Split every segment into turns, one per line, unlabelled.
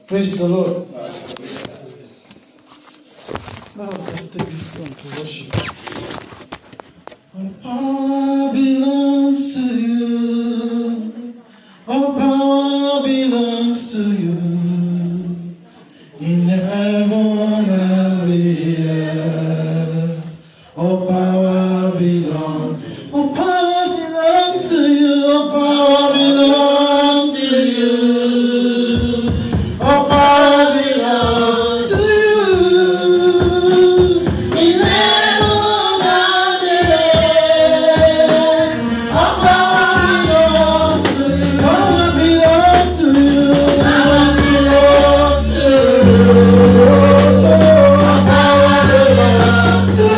Praise the Lord. Let us just take this time to worship. All power belongs to you. All power belongs to you. In heaven and the earth. All power belongs. All power belongs to you. All power belongs to you. All power belongs to you. In heaven and the earth. All power belongs to you. Power belongs to you. Power belongs to you. All power belongs to you.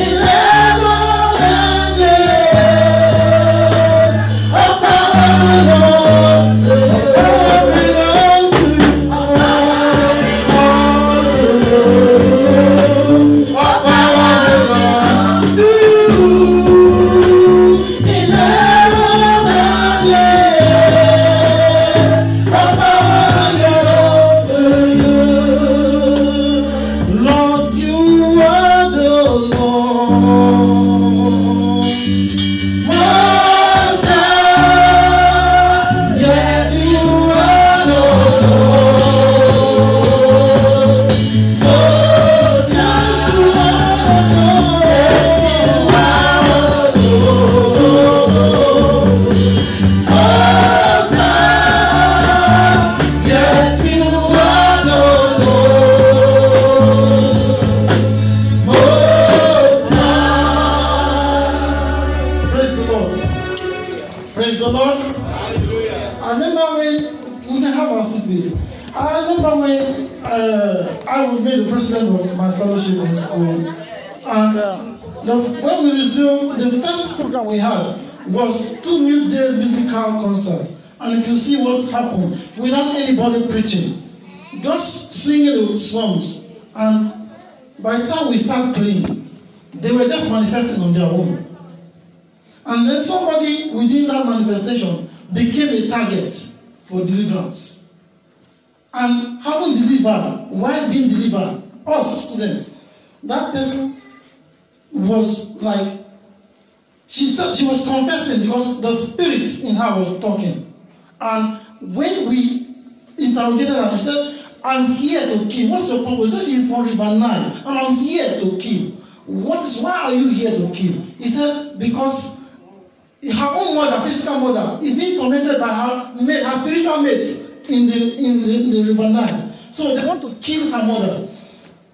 In heaven and the earth. All power belongs to you. Lord, you are the Lord. Most High, yes, you are the Lord. Most High, you are the Lord. Most High, yes, you are the Lord. Most High. Praise the Lord. Praise the Lord. I remember when we can have our seat, please. I remember when I was made the president of my fellowship in school, and when we resumed, the first program we had was 2 midday musical concerts. And if you see what happened, without anybody preaching, just singing the songs, and by the time we start praying, they were just manifesting on their own. And then somebody within that manifestation became a target for deliverance. And having delivered, while being delivered, us students, that person was like, she said she was confessing because the spirit in her was talking. And when we interrogated her, she said, I'm here to kill. What's your purpose? She said she is from River Nile, and I'm here to kill. Why are you here to kill? He said, because her own mother, physical mother, is being tormented by her mate, her spiritual mate in the River Nile. So they want to kill her mother.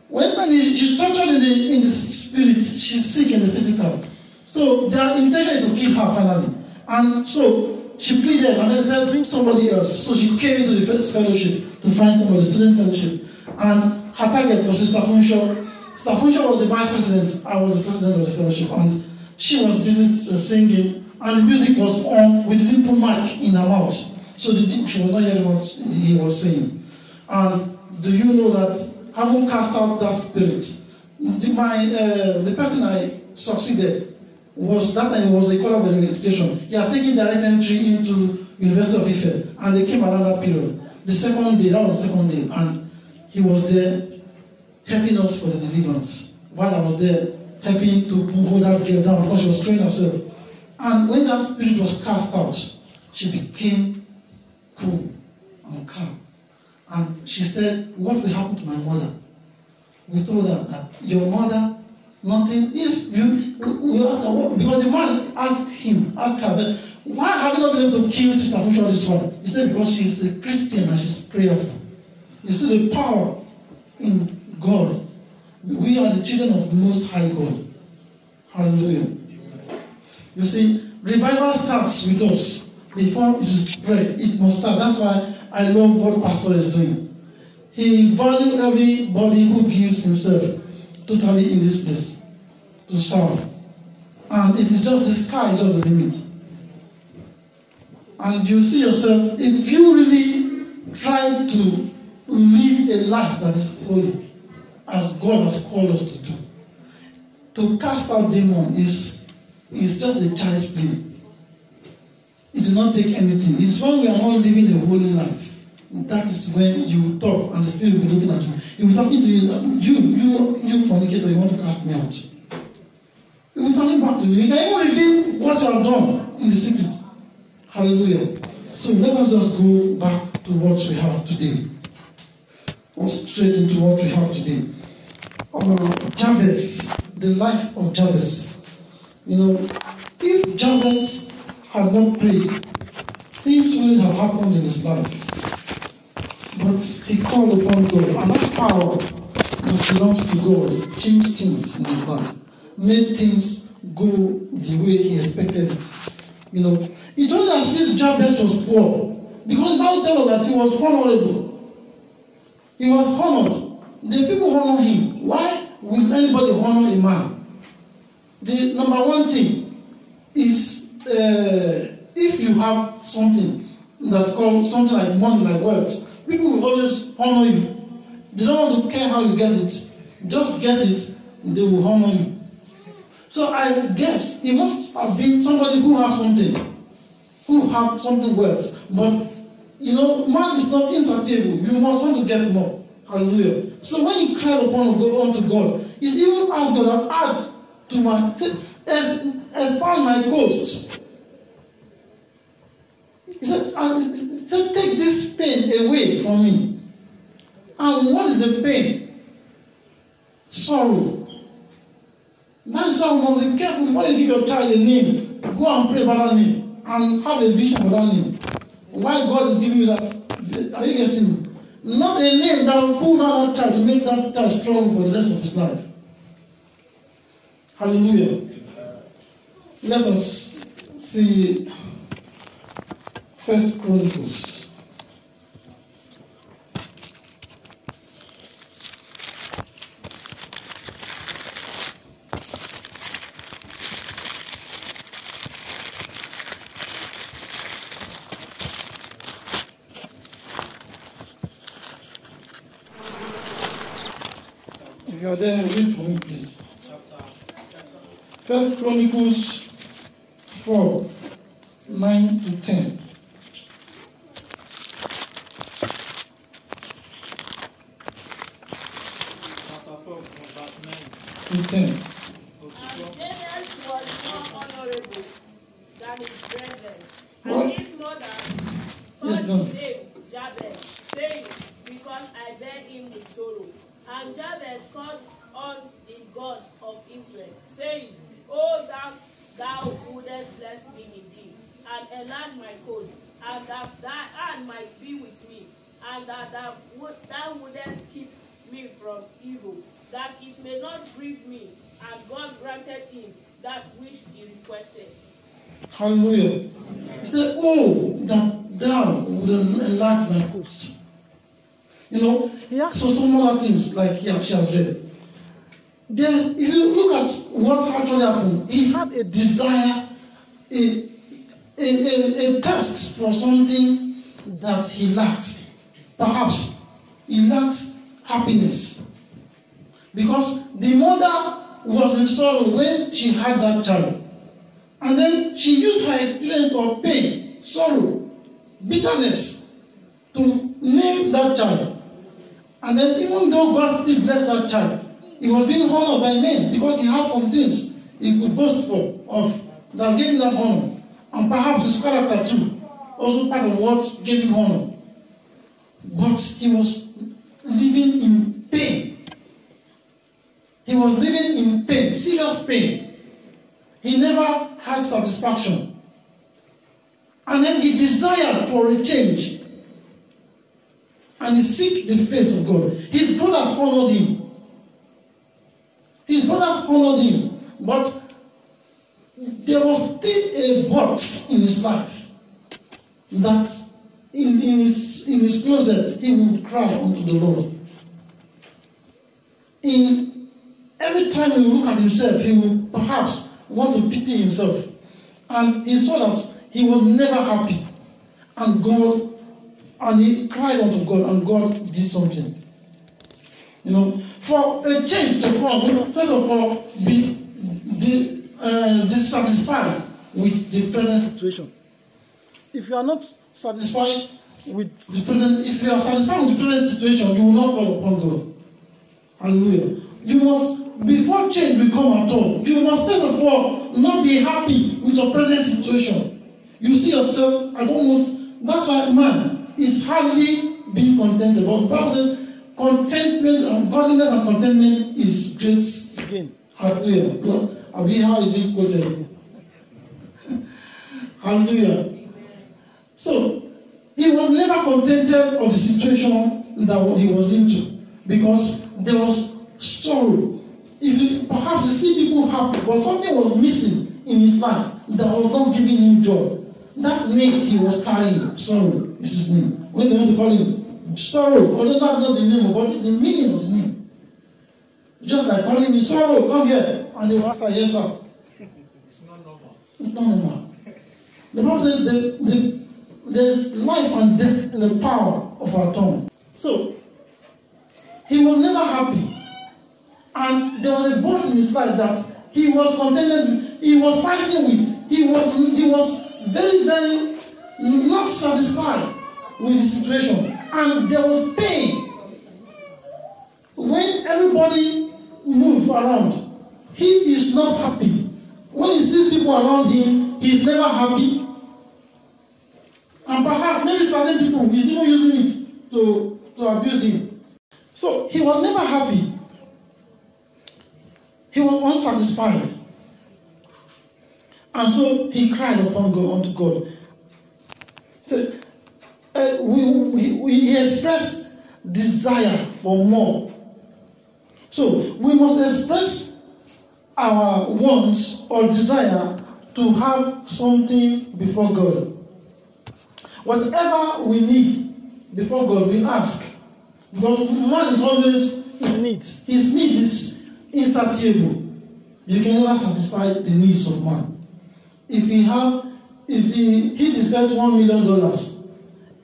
When she's tortured in the spirit, she's sick in the physical. So their intention is to kill her finally. And so she pleaded and then said, bring somebody else. So she came into the first fellowship to find somebody, student fellowship. And her target was Sister Funshaw. Sister Funshaw was the vice president. I was the president of the fellowship. And she was busy singing. And the music was on. We didn't put mic in her mouth. So she was not hearing what he was saying. And do you know that having cast out that spirit, the person I succeeded was, that time he was a College of Education. He had taken direct entry into University of Ife, and they came around that period. The second day, that was the second day, and he was there helping us for the deliverance. While I was there, helping to hold that girl down because she was throwing herself. And when that spirit was cast out, she became cool and calm. And she said, what will happen to my mother? We told her that your mother, nothing, if you, we asked her, what, because the man asked her, said, why have you not been able to kill Sister Funshaw this one? He said, because she is a Christian and she's prayerful. You see the power in God. We are the children of the Most High God. Hallelujah. You see, revival starts with us. Before it is spread, it must start. That's why I love what Pastor is doing. He values everybody who gives himself totally in this place to serve. And it is just the sky is just the limit. And you see yourself, if you really try to live a life that is holy, as God has called us to do, to cast out demons is just a child's play. It does not take anything. It's when we are not living a holy life that is when you will talk and the Spirit will be looking at you. He will be talking to you, you fornicator, you want to cast me out. He will be talking back to you. He can even reveal what you have done in the secret. Hallelujah. So let us just go back to what we have today. Go straight into what we have today. Jabez, the life of Jabez. If Jabez had not prayed, things wouldn't have happened in his life. But he called upon God, and that power that belongs to God changed things in his life, made things go the way he expected it. It wasn't as if Jabez was poor, because the Bible tells us that he was honorable. He was honored. The people honor him. Why will anybody honor a man? The number one thing is if you have something that's called something like money, like wealth, people will always honor you. They don't want to care how you get it. Just get it, they will honor you. So I guess it must have been somebody who has something wealth. But man is not insatiable. You must want to get more. Hallelujah. So when he cried upon God, he even asked God, add to my, expand my coast. He said, take this pain away from me. And what is the pain? Sorrow. That is why we must be careful before you give your child a name. Go and pray about that name and have a vision for that name. Why God is giving you that? Are you getting me? Not a name that will pull down that child to make that child strong for the rest of his life. Hallelujah. Let us see 1 Chronicles. If you are there, read for me, please. 1 Chronicles 4, 9 to 10.
Chapter 4, verse 9
to 10.
And Jabez was more honorable than his brethren.
What?
And his mother called his name Jabez, saying, because I bear him with sorrow. And Jabez called on the God of Israel, saying, O thou wouldest bless me indeed, and enlarge my coast, and that thy hand might be with me, and that thou wouldest keep me from evil, that it may not grieve me. And God granted him that which he requested.
Hallelujah. He said, oh, that thou would enlarge my coast. He asked for some other things like she has read. Then, if you look at what actually happened, he had a desire, a thirst for something that he lacks. Perhaps he lacks happiness. Because the mother was in sorrow when she had that child. And then she used her experience of pain, sorrow, bitterness to name that child. And then even though God still blessed that child, he was being honored by men because he had some things he could boast of that gave him that honor. And perhaps his character too, also part of what gave him honor. But he was living in pain. He was living in pain, serious pain. He never had satisfaction. And then he desired for a change. And he seek the face of God. His brothers honored him. His brothers honored him. But there was still a but in his life. That in his closet he would cry unto the Lord. Every time he would look at himself, he would perhaps want to pity himself. And he saw that he was never happy. And he cried unto God, and God did something. For a change to come, first of all, be dissatisfied with the present situation. If you are not satisfied with the present, if you are satisfied with the present situation, you will not call upon God. Hallelujah. You must, before change will come at all, you must first of all not be happy with your present situation. You see yourself as almost, that's why man is hardly being contented. But the Bible says contentment and godliness and contentment is great gain. Hallelujah. How is it quoted? Hallelujah. So he was never contented of the situation that he was into, because there was sorrow. Perhaps you see people happy, but something was missing in his life that was not giving him joy. That name he was carrying, sorrow, is his name. When they want to call him sorrow, although that's not the name, but it's the meaning of the name. Just like calling me sorrow, come here, and they will answer, yes, sir.
It's not normal.
It's not normal. The Bible says there's life and death in the power of our tongue. So, he was never happy. And there was a boss in his life that he was contended with, he was fighting with. He was very, very not satisfied with the situation. And there was pain. When everybody moves around, he is not happy. When he sees people around him, he is never happy. And perhaps maybe certain people, he's even using it to abuse him. So he was never happy. He was unsatisfied. And so he cried upon God, unto God. So we express desire for more. So we must express our wants or desire to have something before God. Whatever we need before God, we ask. Because man is always in need. His need is insatiable. You can never satisfy the needs of man. If he hit his first $1 million,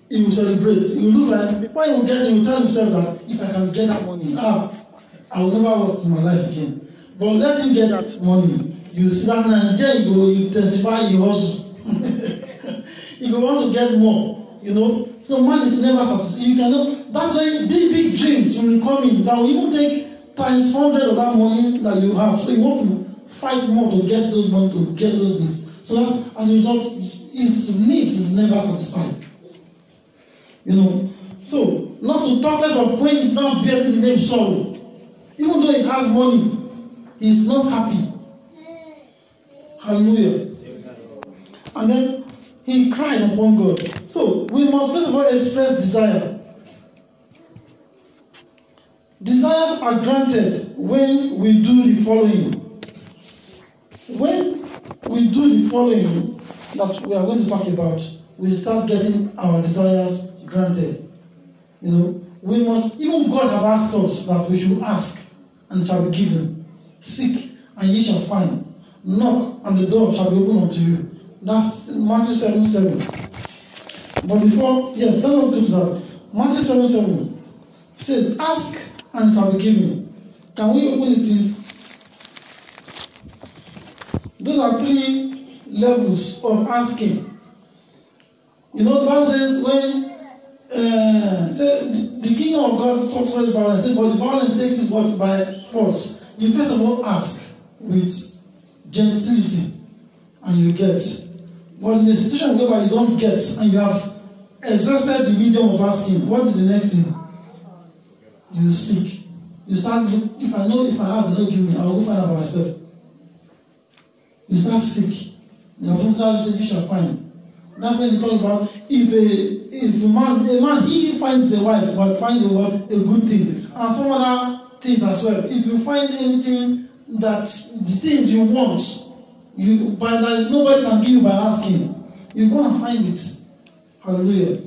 he will celebrate. He will look like, before he will get it, he will tell himself that if I can get that money, I will never work in my life again. But let him get that money. You sit down and then you intensify your hustle. You go want to get more, you know. So man is never satisfied. You cannot. That's why big dreams will come in that will even take times 100 of that money that you have. So you want to fight more to get those money, to get those needs. So that's, as a result, his needs is never satisfied. You know. So not to talk less of when he's not bearing the name sorrow. Even though he has money, he's not happy. Hallelujah. And then he cried upon God. So we must first of all express desire. Desires are granted when we do the following. When we do the following that we are going to talk about, we start getting our desires granted. You know, we must, even God have asked us that we should ask and it shall be given. Seek and ye shall find. Knock and the door shall be opened unto you. That's Matthew 7:7. But before, yes, let us go to that. Matthew 7:7 says, ask and it shall be given. Can we open it, please? Those are 3 levels of asking. You know, the Bible says when the kingdom of God suffers violence, but the violence takes it what by force. You first of all ask with gentility, and you get. But in a situation whereby you don't get, and you have exhausted the medium of asking, what is the next thing? You seek. You start look. If I have, they don't give me. I will go find out by myself. You start seek. Your potential you shall find. That's when you talk about if a man he finds a wife, but finds a good thing, and some other things as well. If you find anything that the things you want, by that nobody can give you by asking, you go and find it. Hallelujah.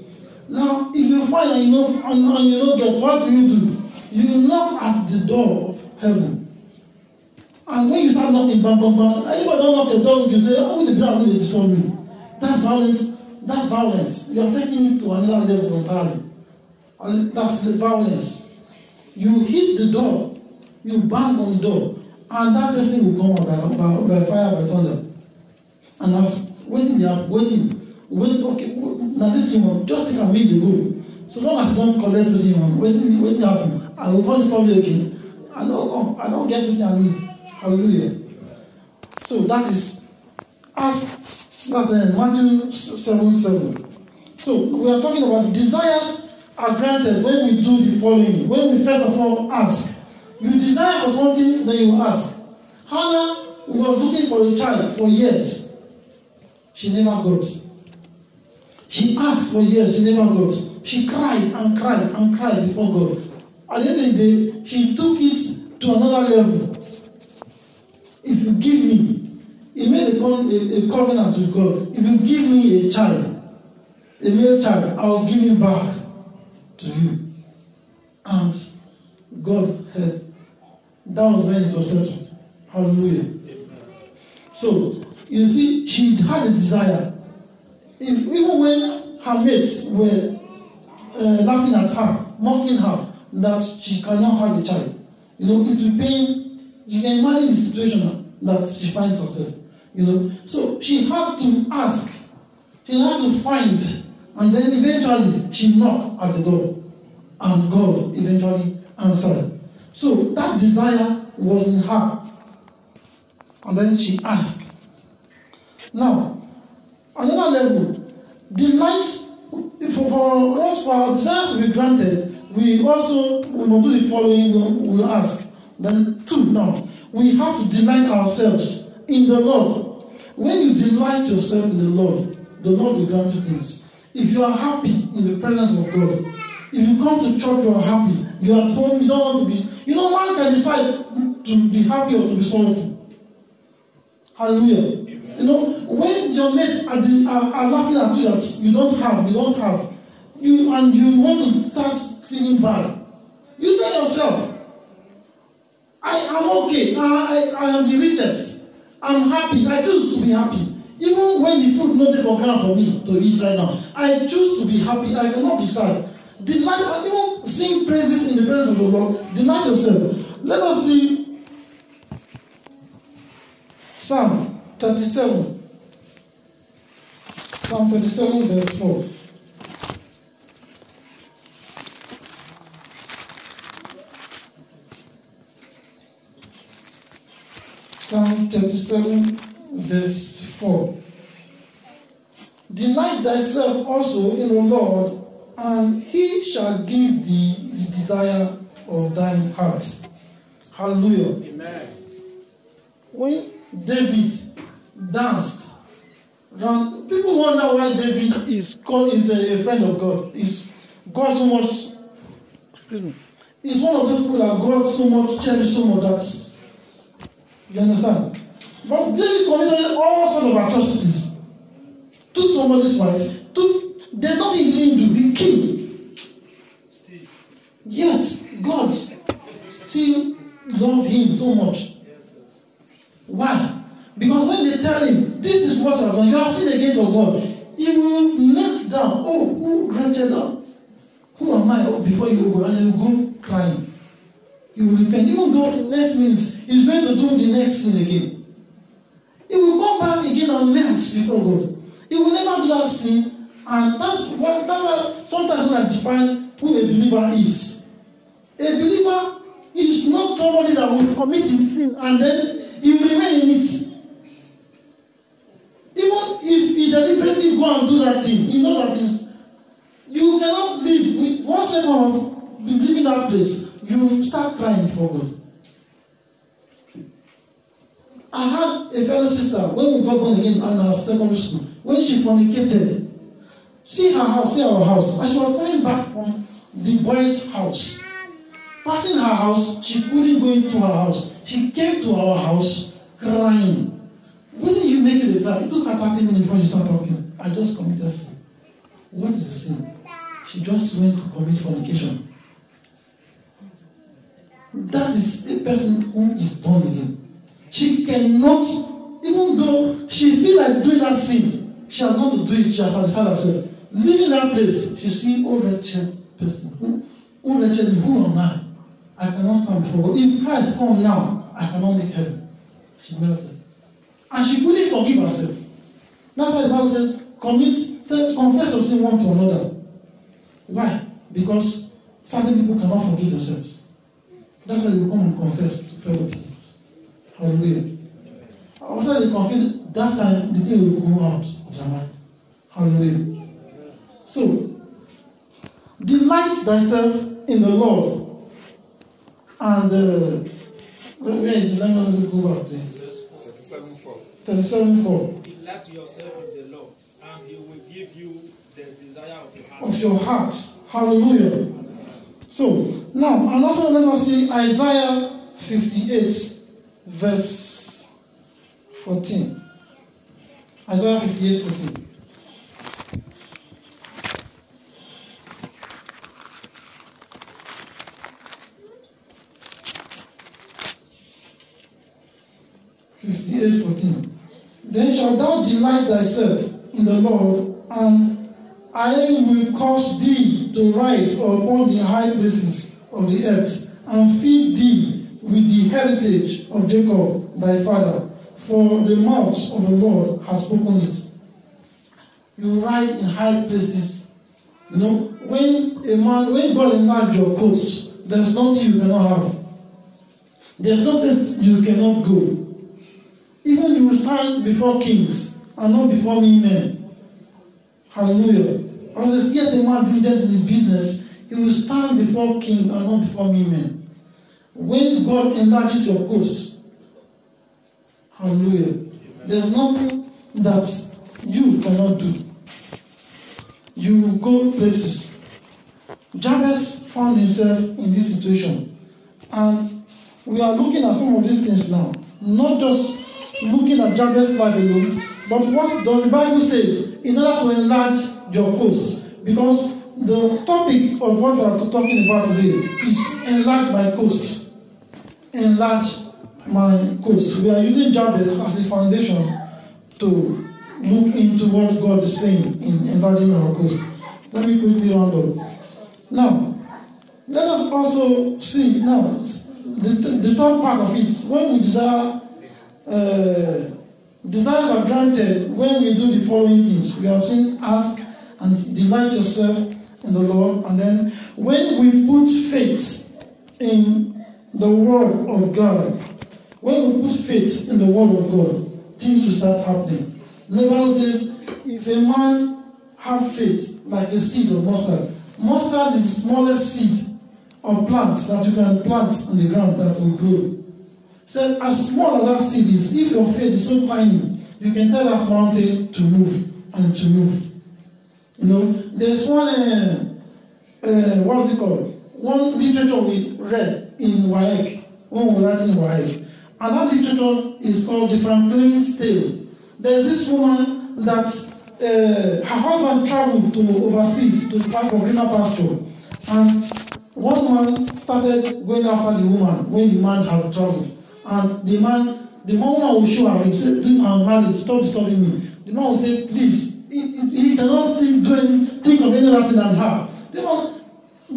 Now, if you find and you don't get, what do? You knock at the door of heaven. And when you start knocking, bang, bang, bang, anybody don't knock the door, you say, oh, the blood will destroy me. That's violence. That's violence. You are taking it to another level entirely. And that's the violence. You hit the door, you bang on the door, and that person will come by fire, by thunder. And I was waiting there, waiting. wait, okay, now this thing, just take and make the goal. So long as I don't collect with him, waiting happen, I will run this family again. I don't get what I need. Hallelujah. So that is that's Matthew 7:7. So we are talking about desires are granted when we do the following. When we first of all ask. You desire for something, then you ask. Hannah was looking for a child for years. She never got. She asked for years, she never got. She cried and cried and cried before God. At the end of the day, she took it to another level. If you give me, he made a covenant with God. If you give me a child, a male child, I will give him back to you. And God heard. That was when it was settled. Hallelujah. So, you see, she had a desire. Even when her mates were laughing at her, mocking her, that she cannot have a child. It will pain. You can imagine the situation that she finds herself. So she had to ask. She had to find. And then eventually, she knocked at the door. And God eventually answered. So that desire was in her. And then she asked. Now, another level, delight for us, for our desires to be granted, we will do the following, we will ask. Then 2, now, we have to delight ourselves in the Lord. When you delight yourself in the Lord will grant you things. If you are happy in the presence of God, if you come to church, you are happy. You are at home, you don't want to be. Man can decide to be happy or to be sorrowful. Hallelujah. When your mates are laughing at you that you don't have, and you want to start feeling bad, you tell yourself, I am okay. I am the richest. I'm happy. I choose to be happy. Even when the food not there for ground for me to eat right now, I choose to be happy. I cannot be sad. Delight, and even sing praises in the presence of the Lord. Delight yourself. Let us see Psalm 37. Psalm 37 verse 4. Psalm 37 verse 4. Delight thyself also in the Lord, and he shall give thee the desire of thine heart. Hallelujah. Amen. When David danced, people wonder why David is a friend of God. Is God so much? Excuse me. He's one of those people that God so much cherished, so much that you understand. But David committed all sorts of atrocities. Took somebody's wife. There's nothing he didn't do. He killed. Yet God still loved him so much. Why? Because when they tell him, this is what you have done, you have sinned against your God, he will melt down. Oh, who granted up? Who am I? Oh, before you go, and he will go crying. He will repent. Even though the next minute he's going to do the next sin again. He will come back again and melt before God. He will never do that sin. And that's why sometimes when I define who a believer is. A believer is not somebody that will commit his sin and then he will remain in it. Even if he deliberately go and do that thing, he knows that you cannot live with 1 second of leaving that place. You start crying before God. I had a fellow sister when we got born again in our secondary school. When she fornicated, see her house, see our house. As she was coming back from the boys' house, passing her house, she couldn't go into her house. She came to our house crying. When did you make it a cry? It took her 30 minutes before she started talking. I just committed sin. What is the sin? She just went to commit fornication. That is a person who is born again. She cannot, even though she feels like doing that sin, she has not to do it, she has satisfied herself. Leaving that place, she sees, oh wretched person, who wretched me, who am I? I cannot stand before God. If Christ come now, I cannot make heaven. She melted. And she couldn't forgive herself. That's why the Bible says, commit Said, confess your sin one to another. Why? Because certain people cannot forgive themselves. That's why they will come and confess to fellow believers. Hallelujah. After they confess, that time the thing will go out of their mind. Hallelujah. So, delight thyself in the Lord. And let me go back there.
37:4.
37:4.
Delight yourself in the Lord, and He will give you the desire of your heart.
Of your heart. Hallelujah. So, now, and also let us see Isaiah 58, verse 14. Isaiah 58, 14. Then shalt thou delight thyself in the Lord, and I will cause thee to ride upon the high places of the earth, and feed thee with the heritage of Jacob thy father, for the mouth of the Lord has spoken it. You ride in high places. You know, when God enlarges your coast, there's nothing you cannot have. There's no place you cannot go. Even you will stand before kings and not before me men. Hallelujah. As yet a man diligent in his business, he will stand before king and not before me men. When God enlarges your coast, hallelujah, there's nothing that you cannot do. You will go places. Jabez found himself in this situation. And we are looking at some of these things now. Not just looking at Jabez's life alone, but what does the Bible says in order to enlarge your coast? Because the topic of what we are talking about today is enlarge my coast. Enlarge my coast. We are using Jabez as a foundation to look into what God is saying in enlarging our coast. Let me quickly round up. Now, let us also see now the third part of it. When we desire, desires are granted when we do the following things. We have seen ask and delight yourself in the Lord, and then when we put faith in the word of God, when we put faith in the word of God, things will start happening. The Bible says, if a man have faith like a seed of mustard, mustard is the smallest seed of plants that you can plant in the ground that will grow. So as small as that seed is, if your faith is so tiny, you can tell that mountain to move and to move. You know, there's one, what is it called? One literature we read in WAEC, when we were writing WAEC. And that literature is called The Franklin's Tale. There's this woman that her husband traveled to overseas to fight for greener pasture. And one man started going after the woman when the man has traveled. And the woman will show her, say, I'm married, stop disturbing me. The man will say, please, he cannot think of any other thing than her. The man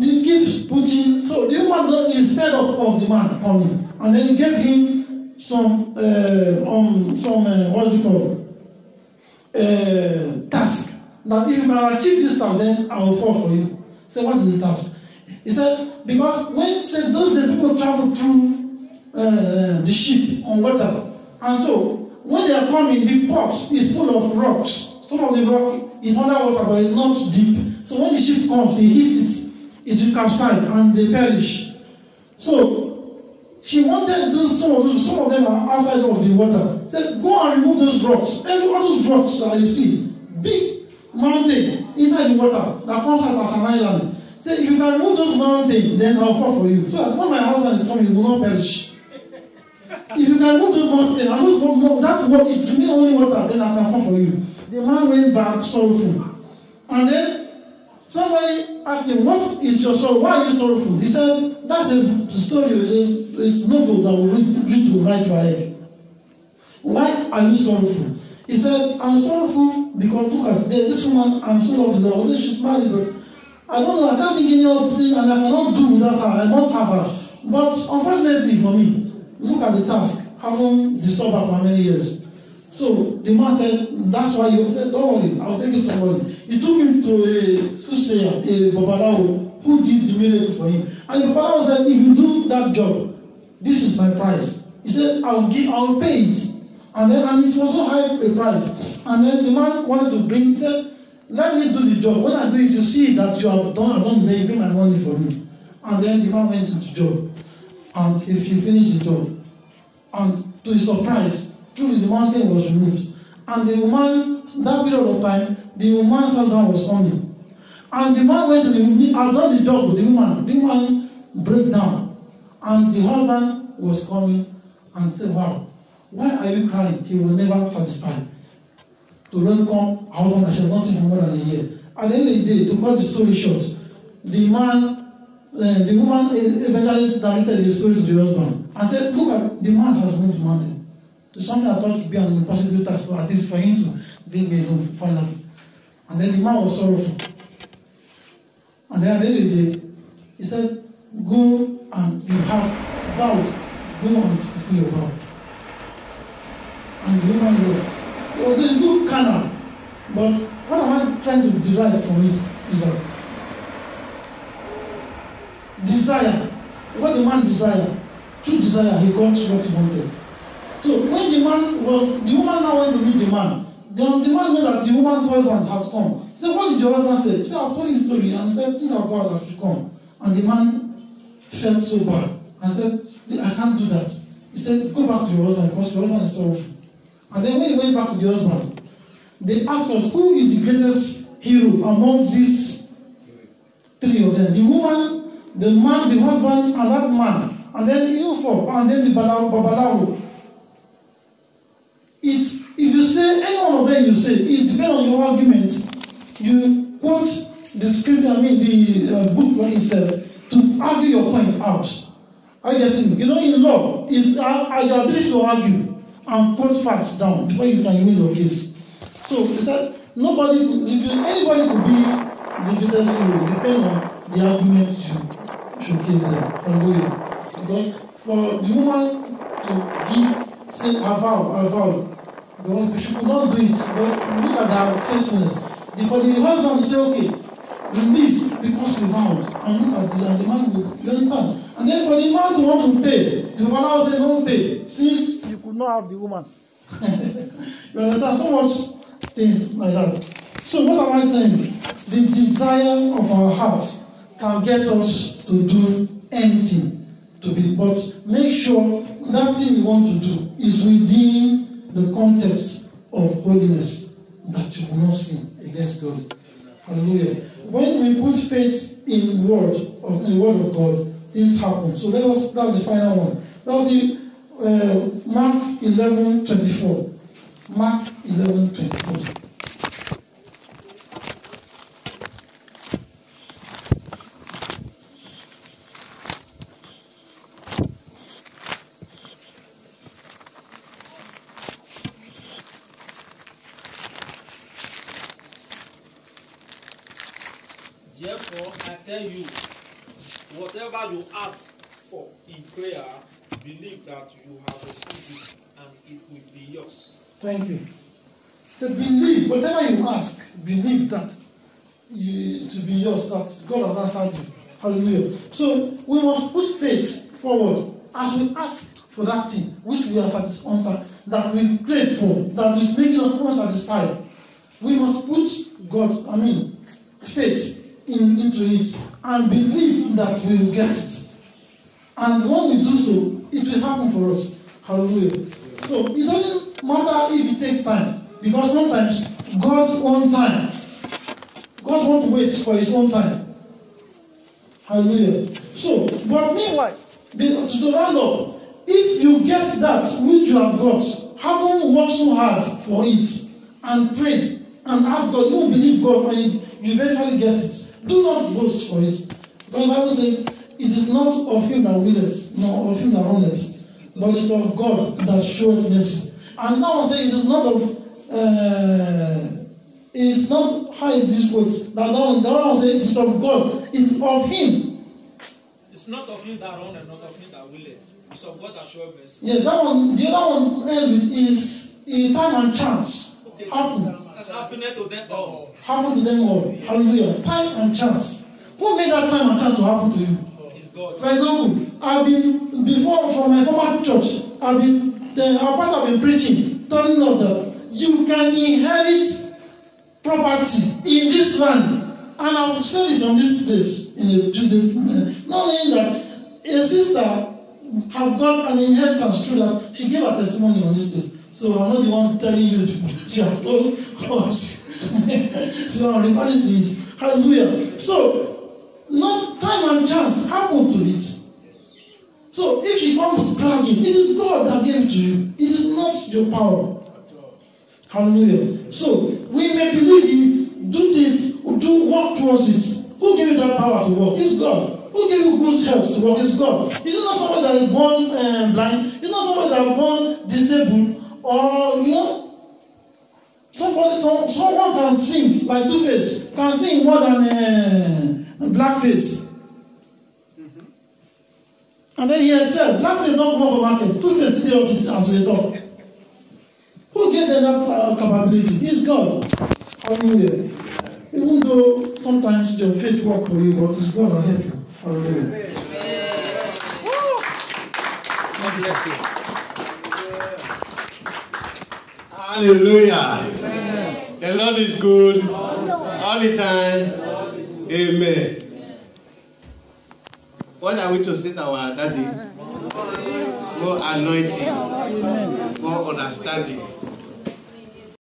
keeps pushing, so the woman is fed up of the man coming. And then he gave him some what is it called? Task. That if you can achieve this task, then I will fall for you. Say, what is the task? He said, because when said those days people travel through the ship on water, and so when they are coming, the port is full of rocks. Some of the rock is underwater, but it's not deep. So when the ship comes, they hit it, it will capsize and they perish. So she wanted some of them are outside of the water. Said, go and remove those rocks. All those rocks that you see, big mountain inside the water that comes out as an island. Say, if you can remove those mountains, then I'll fall for you. So that when my husband is coming, he will not perish. If you can remove those mountains, and that water, it remains only water, then I can fall for you. The man went back sorrowful. And then somebody asked him, what is your sorrow? Why are you sorrowful? He said, that's a story, it's novel that we read to write to our head. Why are you sorrowful? He said, I'm sorrowful because look at this woman, I'm so lovely, although she's married, but I don't know, I can't think any other thing, and I cannot do without her. I must have her. But unfortunately for me, look at the task. Haven't disturbed her for many years. So the man said, that's why you said, don't worry, I'll take you somebody. He took him to a soothsayer, a babalawo, who did the miracle for him. And the babalawo said, if you do that job, this is my price. He said, I will pay it. And it was so high a price. And then the man wanted to bring, he said, let me do the job. When I do it, you see that you have done, then you bring my money for me. And then the man went into the job. And if you finish the job, and to his surprise, truly the mountain was removed. And the woman, that period of time, the woman's husband was coming. And the man went to the woman, I've done the job with the woman. The woman broke down. And the husband was coming and said, wow, why are you crying? He will never satisfy. To welcome a husband that she has not seen for more than a year. At the end of the day, to cut the story short, the woman eventually narrated the story to the husband and said, look at the man has moved the mountain to something I thought would be an impossible task for at least for him to leave me alone finally. And then the man was sorrowful. And then at the end of the day, he said, go and you have vowed, go and fulfill your vow. And the woman left. It was a good carnal, but what am I trying to derive from it is that desire, what the man desired, through desire, he got what he wanted. So when the woman now went to meet the man knew that the woman's husband has come. He said, what did your husband say? He said, I've told you the story, and he said, since I've vowed that you should come. And the man felt so bad and said, I can't do that. He said, go back to your husband because your husband is sorrowful. And then when he went back to the husband, they asked us, who is the greatest hero among these three of them? The woman, the man, the husband, and that man. And then you four, and then the babalawo. If you say any one of them, you say, it depends on your argument. You quote the scripture, the book itself, to argue your point out. Are you getting me? You know, in law, it's your ability to argue and quote facts down before you can win your case. So he said, anybody could be the greatest hero, depending on the argument you showcase there. Hallelujah. Because for the woman to say her vow, she could not do it, but look at her faithfulness. For the husband to say, okay, release because we vowed, and look at this, and the man will, you understand? And then for the man to want to pay, the father will say, don't pay, since you could not have the woman. You understand? So much things like that. So what am I saying? The desire of our hearts can get us to do anything. But make sure that thing you want to do is within the context of holiness, that you will not sin against God. Hallelujah. When we put faith in the word of God, things happen. So that's the final one. That was the Mark 11:24. Mark 11:24.
Therefore, I tell you, whatever you ask for in prayer, believe that you have received it and it will be yours.
Thank you. So believe, whatever you ask, believe that to be yours, that God has answered you. Hallelujah. So we must put faith forward as we ask for that thing which we are satisfied, that we crave for, that is making us unsatisfied. We must put faith into it and believe that we will get it. And when we do so, it will happen for us. Hallelujah. So it doesn't matter if it takes time, because sometimes God's own time, God wants to wait for his own time. Hallelujah. So, but meanwhile, to round up, if you get that which you have got, haven't worked so hard for it, and prayed, and asked God, you will believe God, and you eventually get it. Do not boast for it. Because the Bible says, it is not of him that willeth, nor of him that runneth, but it is of God that showeth mercy. And now I say, it is not of, it is not how it is put. That one I say, it is of God. It is of him.
It's not of him that runneth, not of him that willeth. It's of God that showeth mercy.
Yeah, that one, the other one is time and chance.
Happened to them all.
Happen to them all. Hallelujah. Time and chance. Who made that time and chance to happen to you?
It's God.
For example, I've been before from my former church. Our pastor have been preaching, telling us that you can inherit property in this land. And I've said it on this place in a Tuesday, not knowing that a sister have got an inheritance through that. She gave a testimony on this place. So I'm not the one telling you. She has told us. So I'm referring to it. Hallelujah. So, not time and chance happen to it. So, if she comes bragging, it is God that gave it to you. It is not your power. Hallelujah. So, we may believe in it, do this, do work towards it. Who gave you that power to work? It's God. Who gave you good health to work? It's God. It's not somebody that is born blind. It's not somebody that is born disabled. Or, someone can sing like Two-Face, can sing more than Blackface. Mm-hmm. And then he has said, Blackface don't come for markets. Two-Face did it as we talk. Who gave them that capability? It's God. Hallelujah. Even though sometimes your faith work for you, but it's God that help you. Hallelujah.
God bless you.
Hallelujah. Amen. The Lord is good all the time. Amen. What are we to say to our daddy? More anointing, more understanding.